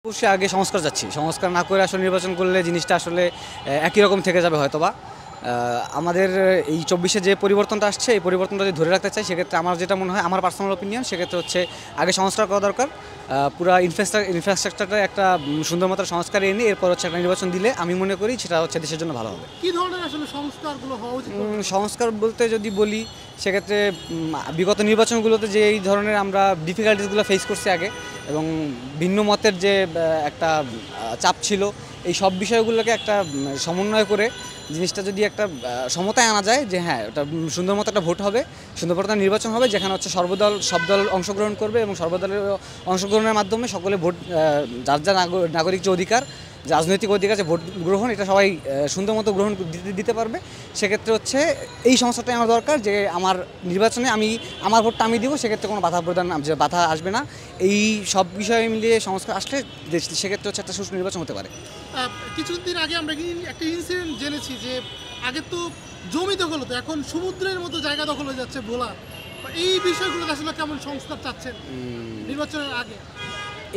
অবশ্যই আগে সংস্কার যাচ্ছি, সংস্কার না করে আসলে নির্বাচন করলে জিনিসটা আসলে একই রকম থেকে যাবে হয়তোবা। আমাদের এই ২৪-এ যে পরিবর্তনটা আসছে, এই পরিবর্তনটা যদি ধরে রাখতে চাই, সেক্ষেত্রে আমার যেটা মনে হয়, আমার পার্সোনাল অপিনিয়ন, সেক্ষেত্রে হচ্ছে আগে সংস্কার করা দরকার। পুরা ইনফ্রাস্ট্রাকচারটা একটা সুন্দর মতো সংস্কার এনে এরপর হচ্ছে একটা নির্বাচন দিলে আমি মনে করি সেটা হচ্ছে দেশের জন্য ভালো হবে। কি ধরনের আসলে সংস্কারগুলো হওয়া উচিত? সংস্কার বলতে যদি বলি, সেক্ষেত্রে বিগত নির্বাচনগুলোতে যে এই ধরনের আমরা ডিফিকাল্টিসগুলো ফেস করছি আগে, এবং ভিন্ন মতের যে একটা চাপ ছিল, এই সব বিষয়গুলোকে একটা সমন্বয় করে জিনিসটা যদি একটা সমতায় আনা যায়, যে হ্যাঁ, ওটা সুন্দর মতো একটা ভোট হবে, সুন্দর মতো একটা নির্বাচন হবে, যেখানে হচ্ছে সব দল অংশগ্রহণ করবে, এবং সর্বদলের অংশগ্রহণের মাধ্যমে সকলে ভোট, যার যা নাগরিক যে অধিকার, রাজনৈতিক অধিকার, যে ভোট গ্রহণ, এটা সবাই সুন্দর মতো গ্রহণ দিতে পারবে। সেক্ষেত্রে হচ্ছে এই সংস্থাটাই আমার দরকার, যে আমার নির্বাচনে আমার ভোটটা আমি দিব, সেক্ষেত্রে কোনো বাধা আসবে না। এই সব বিষয় মিলিয়ে সংস্কার আসলে সেক্ষেত্রে হচ্ছে একটা সুষ্ঠু নির্বাচন হতে পারে। কিছুদিন আগে আমরা একটা ইনসিডেন্ট জেনেছি যে আগে তো জমি দখল হতো, এখন সমুদ্রের মতো জায়গা দখল হয়ে যাচ্ছে ভোলা। এই বিষয়গুলো আসলে কেমন সংস্কার চাচ্ছেন নির্বাচনের আগে?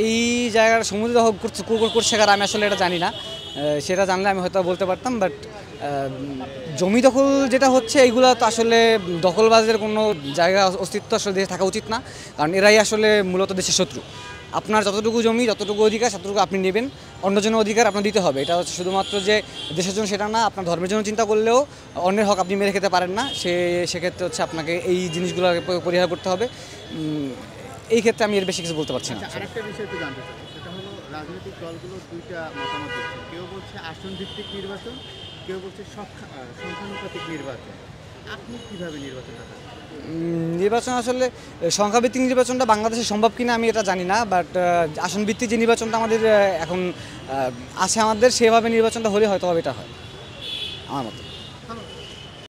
এই জায়গার সমুদ্র দখল করছে কার, আমি আসলে এটা জানি না। সেটা জানলে আমি হয়তো বলতে পারতাম, বাট জমি দখল যেটা হচ্ছে, এইগুলো তো আসলে দখলবাজদের কোনো জায়গা অস্তিত্ব আসলে দেশে থাকা উচিত না, কারণ এরাই আসলে মূলত দেশের শত্রু। আপনার যতটুকু জমি, যতটুকু অধিকার, ততটুকু আপনি নেবেন, অন্যজনের অধিকার আপনার দিতে হবে। এটা হচ্ছে শুধুমাত্র যে দেশের জন্য সেটা না, আপনার ধর্মের জন্য চিন্তা করলেও অন্যের হক আপনি মেরে খেতে পারেন না। সেক্ষেত্রে হচ্ছে আপনাকে এই জিনিসগুলো পরিহার করতে হবে। এই ক্ষেত্রে আমি এর বেশি কিছু বলতে পারছি না। আরেকটা বিষয় একটু জানতে চাই, সেটা হলো রাজনৈতিক দলগুলো দুইটা মতামত দিচ্ছে। কেউ বলছে আসন ভিত্তিক নির্বাচন, কেউ বলছে সংখ্যানুপাতিক নির্বাচন। আপনি কিভাবে নির্বাচনটা চান? নির্বাচন আসলে সংখ্যাভিত্তিক নির্বাচনটা বাংলাদেশে সম্ভব কিনা আমি এটা জানি না, বাট আসন ভিত্তিক যে নির্বাচনটা আমাদের এখন আছে, আমাদের সেভাবে নির্বাচনটা হলে হয়তো এটা হয় আমার মতো।